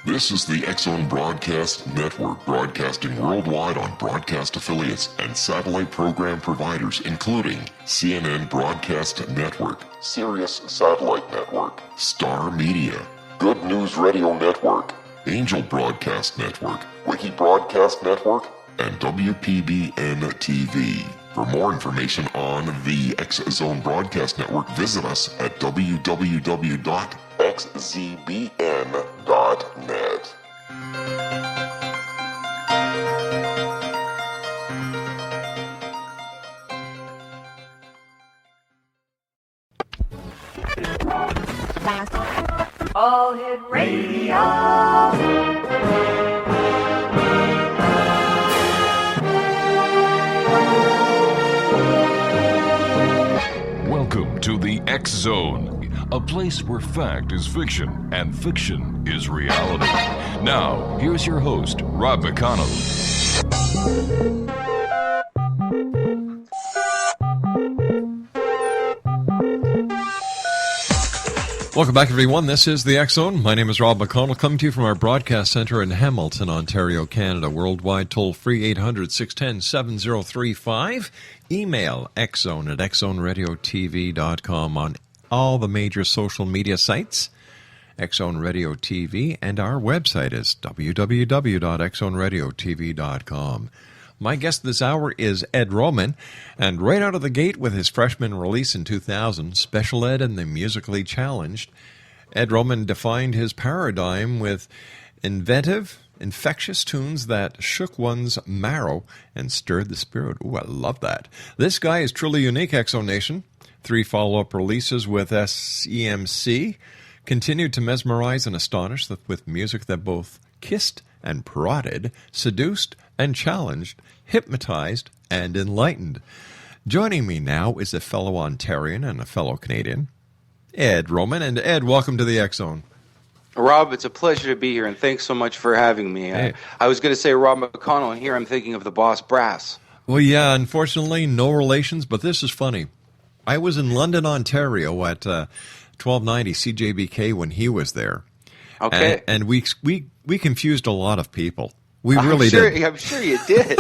This is the X-Zone Broadcast Network, broadcasting worldwide on broadcast affiliates and satellite program providers, including CNN Broadcast Network, Sirius Satellite Network, Star Media, Good News Radio Network, Angel Broadcast Network, Wiki Broadcast Network, and WPBN TV. For more information on the X-Zone Broadcast Network, visit us at www.xzbn.net. All Hit Radio. Welcome to the X-Zone, a place where fact is fiction and fiction is reality. Now, here's your host, Rob McConnell. Welcome back, everyone. This is the X-Zone. My name is Rob McConnell, coming to you from our broadcast center in Hamilton, Ontario, Canada. Worldwide, toll-free 800-610-7035. Email xzone at xzoneradiotv.com on all the major social media sites. X-Zone Radio TV, and our website is www.xzoneradiotv.com. My guest this hour is Ed Roman, and right out of the gate with his freshman release in 2000, Special Ed and the Musically Challenged, Ed Roman defined his paradigm with inventive, infectious tunes that shook one's marrow and stirred the spirit. Ooh, I love that. This guy is truly unique, X-Zone Nation. 3 follow-up releases with SEMC continued to mesmerize and astonish with music that both kissed and prodded, seduced and challenged, hypnotized and enlightened. Joining me now is a fellow Ontarian and a fellow Canadian, Ed Roman. And Ed, welcome to the X-Zone. Rob, it's a pleasure to be here, and thanks so much for having me. Hey. I was going to say Rob McConnell, and here I'm thinking of the Boss Brass. Well, yeah, unfortunately, no relations, but this is funny. I was in London, Ontario at 1290 CJBK when he was there. Okay. And we confused a lot of people. We really did. I'm sure you did.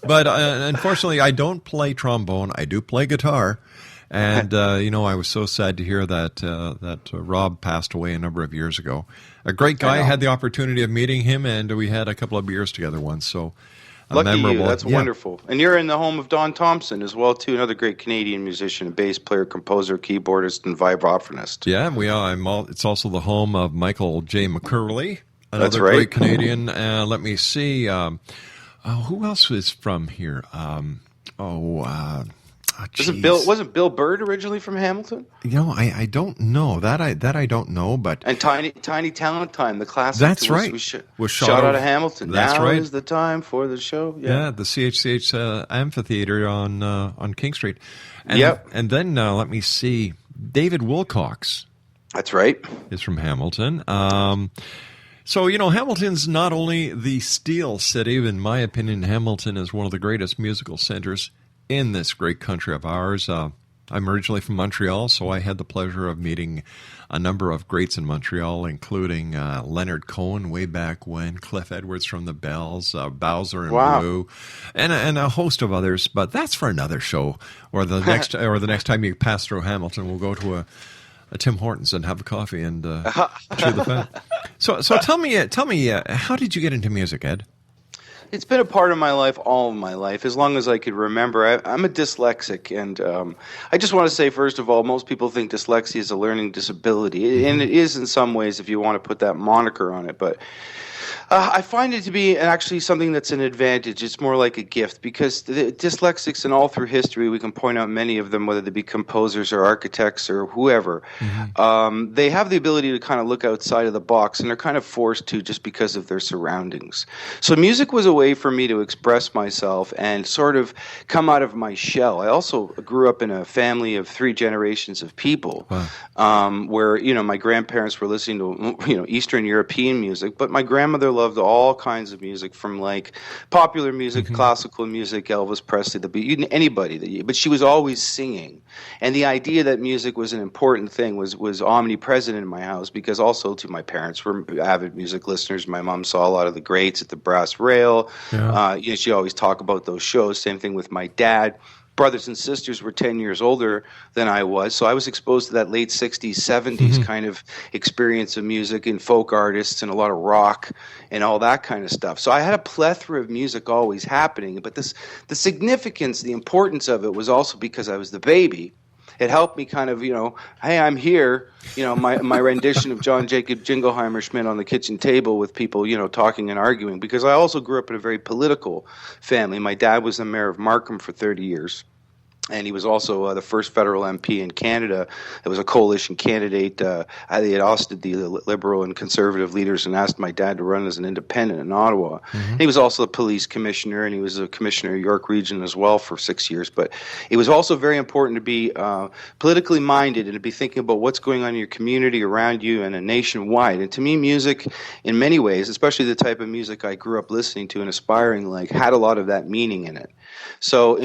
But unfortunately, I don't play trombone. I do play guitar. And, I was so sad to hear that Rob passed away a number of years ago. A great guy. I had the opportunity of meeting him, and we had a couple of beers together once. So Lucky memorable. You. That's wonderful. And you're in the home of Don Thompson as well, too, another great Canadian musician, a bass player, composer, keyboardist, and vibraphonist. Yeah, we are. It's also the home of Michael J. McCurley, another That's right. great Canadian. Let me see. Who else is from here? Wasn't Bill Bird originally from Hamilton? I don't know. That I don't know, but And Tiny Talent Time, the classic. That's right. Was shot out of Hamilton. That's now right. is the time for the show. Yeah, the CHCH amphitheater on King Street. And, Yep. And then let me see. David Wilcox That's right. is from Hamilton. So, Hamilton's not only the Steel City. In my opinion, Hamilton is one of the greatest musical centers in this great country of ours. I'm originally from Montreal, so I had the pleasure of meeting a number of greats in Montreal, including Leonard Cohen way back when, Cliff Edwards from the Bells, Bowser and Wow. Blue, and a host of others. But that's for another show, or the next time you pass through Hamilton, we'll go to a Tim Hortons and have a coffee and chew the fat. So tell me, how did you get into music, Ed? It's been a part of my life, all of my life, as long as I could remember. I'm a dyslexic, and I just want to say, first of all, most people think dyslexia is a learning disability, and it is in some ways if you want to put that moniker on it, but I find it to be actually something that's an advantage. It's more like a gift, because the dyslexics, and all through history, we can point out many of them, whether they be composers or architects or whoever. They have the ability to kind of look outside of the box, and they're kind of forced to just because of their surroundings. So music was a way for me to express myself and sort of come out of my shell. I also grew up in a family of 3 generations of people, where my grandparents were listening to Eastern European music, but my grandmother loved all kinds of music, from like popular music, classical music, Elvis Presley, anybody. But she was always singing, and the idea that music was an important thing was omnipresent in my house, because also to my parents were avid music listeners. My mom saw a lot of the greats at the Brass Rail. Yeah. She always talk about those shows. Same thing with my dad. Brothers and sisters were 10 years older than I was, so I was exposed to that late 60s, 70s kind of experience of music and folk artists and a lot of rock and all that kind of stuff. So I had a plethora of music always happening, but the significance, the importance of it was also because I was the baby. It helped me kind of, hey, I'm here, my rendition of John Jacob Jingleheimer Schmidt on the kitchen table with people, talking and arguing, because I also grew up in a very political family. My dad was the mayor of Markham for 30 years. And he was also the first federal MP in Canada. It was a coalition candidate. They had ousted the Liberal and Conservative leaders and asked my dad to run as an independent in Ottawa. And he was also the police commissioner, and he was a commissioner of York Region as well for 6 years. But it was also very important to be politically minded and to be thinking about what's going on in your community, around you, and nationwide. And to me, music, in many ways, especially the type of music I grew up listening to and aspiring like, had a lot of that meaning in it. So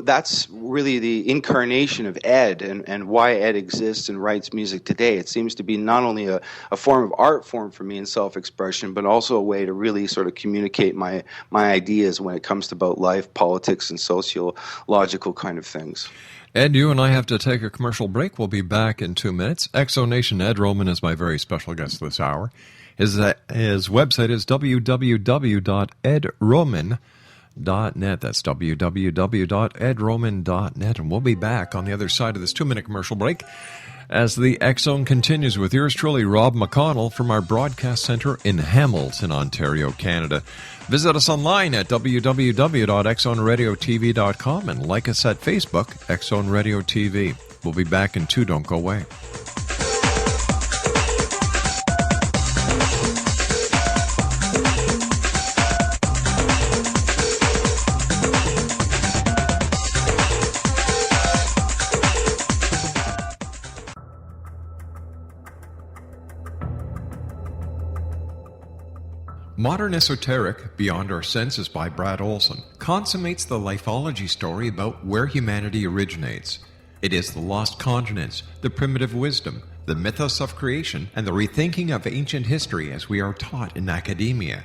that's really the incarnation of Ed and why Ed exists and writes music today. It seems to be not only a form of art form for me in self-expression, but also a way to really sort of communicate my ideas when it comes to about life, politics, and sociological kind of things. Ed, you and I have to take a commercial break. We'll be back in 2 minutes. Exonation Ed Roman is my very special guest this hour. His website is www.edroman.net. That's www.edroman.net. And we'll be back on the other side of this 2-minute commercial break as the X Zone continues with yours truly, Rob McConnell, from our broadcast center in Hamilton, Ontario, Canada. Visit us online at www.xzoneradiotv.com and like us at Facebook, X Zone Radio TV. We'll be back in 2. Don't go away. Modern Esoteric, Beyond Our Senses by Brad Olson, consummates the lifology story about where humanity originates. It is the lost continents, the primitive wisdom, the mythos of creation, and the rethinking of ancient history as we are taught in academia.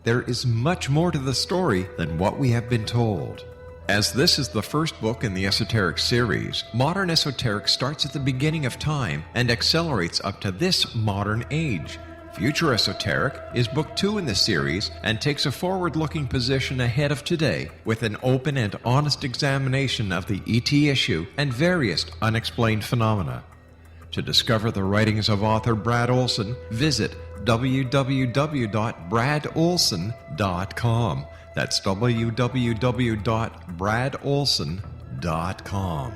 There is much more to the story than what we have been told. As this is the first book in the Esoteric series, Modern Esoteric starts at the beginning of time and accelerates up to this modern age. Future Esoteric is book 2 in the series and takes a forward-looking position ahead of today with an open and honest examination of the ET issue and various unexplained phenomena. To discover the writings of author Brad Olson, visit www.bradolson.com. That's www.bradolson.com.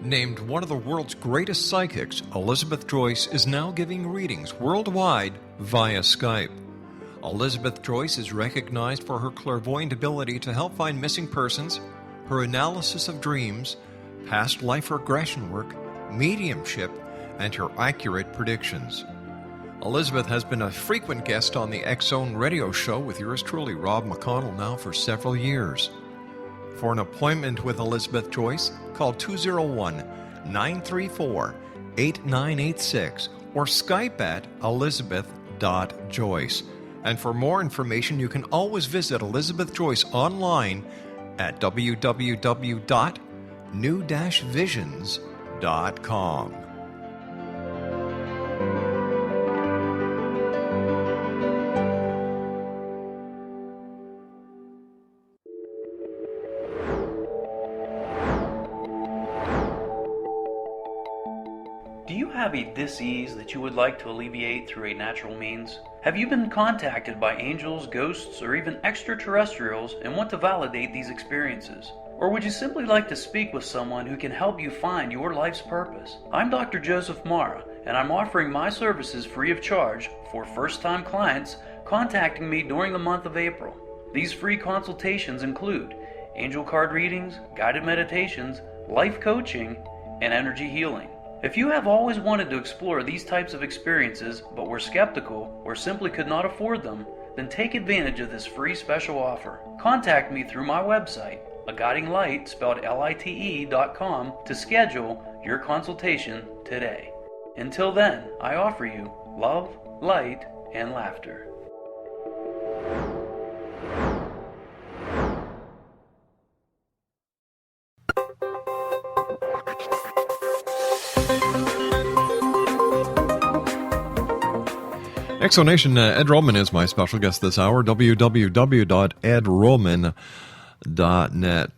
Named one of the world's greatest psychics, Elizabeth Joyce is now giving readings worldwide via Skype. Elizabeth Joyce is recognized for her clairvoyant ability to help find missing persons, her analysis of dreams, past life regression work, mediumship, and her accurate predictions. Elizabeth has been a frequent guest on the X Zone radio show with yours truly, Rob McConnell, now for several years. For an appointment with Elizabeth Joyce, call 201-934-8986 or Skype at elizabeth.joyce. And for more information, you can always visit Elizabeth Joyce online at www.new-visions.com. Do you have a dis-ease that you would like to alleviate through a natural means? Have you been contacted by angels, ghosts, or even extraterrestrials and want to validate these experiences? Or would you simply like to speak with someone who can help you find your life's purpose? I'm Dr. Joseph Mara, and I'm offering my services free of charge for first-time clients contacting me during the month of April. These free consultations include angel card readings, guided meditations, life coaching, and energy healing. If you have always wanted to explore these types of experiences but were skeptical or simply could not afford them, then take advantage of this free special offer. Contact me through my website, aguidinglight, spelled lite.com, to schedule your consultation today. Until then, I offer you love, light, and laughter. Exonation, Ed Roman is my special guest this hour, www.edroman.net.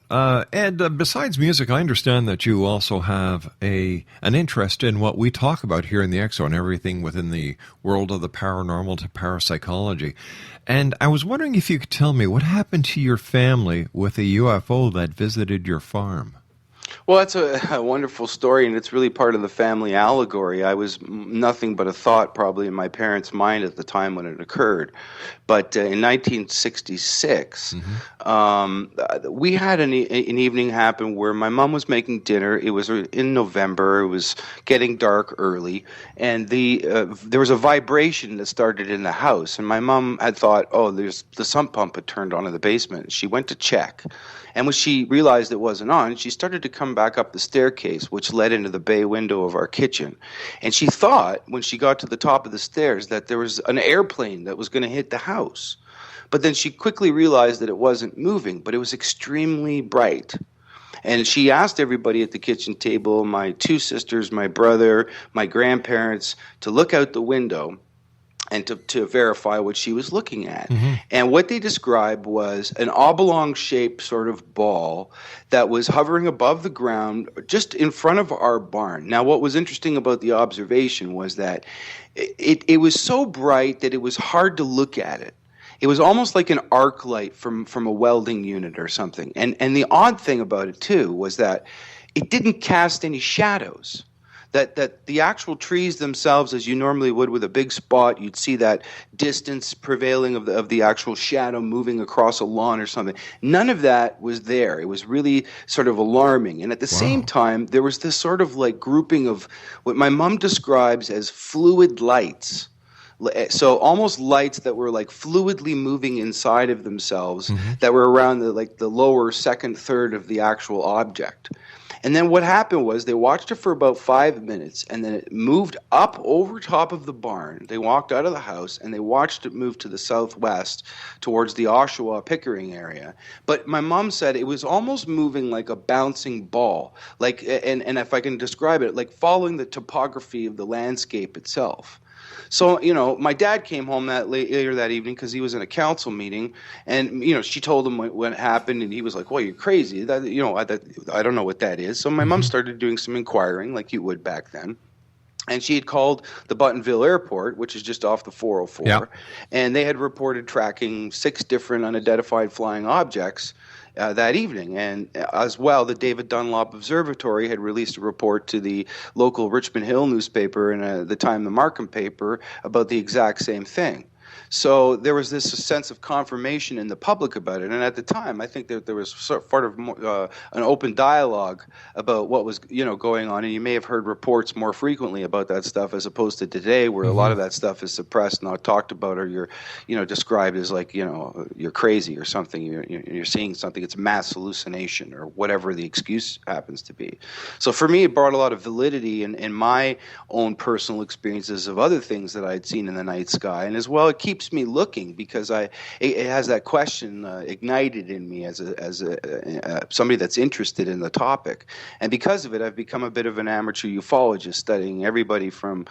Ed, besides music, I understand that you also have an interest in what we talk about here in the X Zone, everything within the world of the paranormal to parapsychology. And I was wondering if you could tell me what happened to your family with a UFO that visited your farm. Well, that's a wonderful story, and it's really part of the family allegory. I was nothing but a thought probably in my parents' mind at the time when it occurred. But in 1966, we had an evening happen where my mom was making dinner. It was in November. It was getting dark early, and there was a vibration that started in the house. And my mom had thought, oh, the sump pump had turned on in the basement. She went to check. And when she realized it wasn't on, she started to come back up the staircase, which led into the bay window of our kitchen. And she thought, when she got to the top of the stairs, that there was an airplane that was going to hit the house. But then she quickly realized that it wasn't moving, but it was extremely bright. And she asked everybody at the kitchen table, my two sisters, my brother, my grandparents, to look out the window and to verify what she was looking at. Mm-hmm. And what they described was an oblong-shaped sort of ball that was hovering above the ground just in front of our barn. Now, what was interesting about the observation was that it was so bright that it was hard to look at it. It was almost like an arc light from a welding unit or something. And the odd thing about it, too, was that it didn't cast any shadows. That the actual trees themselves, as you normally would with a big spot, you'd see that distance prevailing of the actual shadow moving across a lawn or something. None of that was there. It was really sort of alarming. And at the same time, there was this sort of like grouping of what my mom describes as fluid lights. So almost lights that were like fluidly moving inside of themselves, that were around the lower second third of the actual object. And then what happened was they watched it for about 5 minutes, and then it moved up over top of the barn. They walked out of the house, and they watched it move to the southwest towards the Oshawa Pickering area. But my mom said it was almost moving like a bouncing ball, like, and if I can describe it, like following the topography of the landscape itself. So, my dad came home later that evening because he was in a council meeting, and, she told him what happened, and he was like, well, you're crazy. I don't know what that is. So my mom started doing some inquiring like you would back then. And she had called the Buttonville Airport, which is just off the 404, and they had reported tracking 6 different unidentified flying objects that evening. And as well, the David Dunlop Observatory had released a report to the local Richmond Hill newspaper and the Time the Markham paper about the exact same thing. So there was this sense of confirmation in the public about it. And at the time, I think that there was sort of an open dialogue about what was going on. And you may have heard reports more frequently about that stuff as opposed to today, where a lot of that stuff is suppressed, not talked about, or you're described as like you're crazy or something. You're seeing something. It's mass hallucination or whatever the excuse happens to be. So for me, it brought a lot of validity in my own personal experiences of other things that I had seen in the night sky, and as well, it keeps me looking because it has that question ignited in me as somebody that's interested in the topic, and because of it, I've become a bit of an amateur ufologist, studying everybody from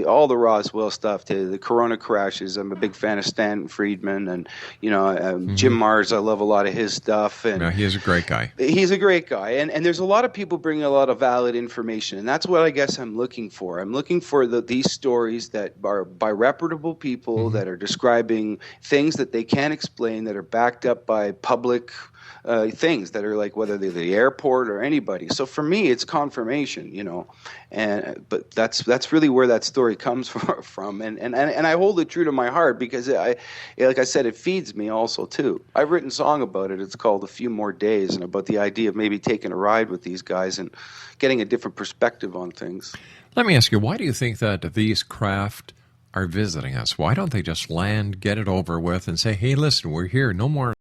all the Roswell stuff to the Corona crashes. I'm a big fan of Stanton Friedman, and Jim Mars. I love a lot of his stuff, and he is a great guy. He's a great guy, and there's a lot of people bringing a lot of valid information, and that's what I guess I'm looking for. I'm looking for these stories that are by reputable people that are describing things that they can't explain, that are backed up by public things that are like, whether they're the airport or anybody. So for me, it's confirmation, but that's really where that story comes from. And I hold it true to my heart because like I said, it feeds me also too. I've written a song about it. It's called A Few More Days, and about the idea of maybe taking a ride with these guys and getting a different perspective on things. Let me ask you, why do you think that these craft are visiting us? Why don't they just land, get it over with, and say, hey, listen, we're here, no more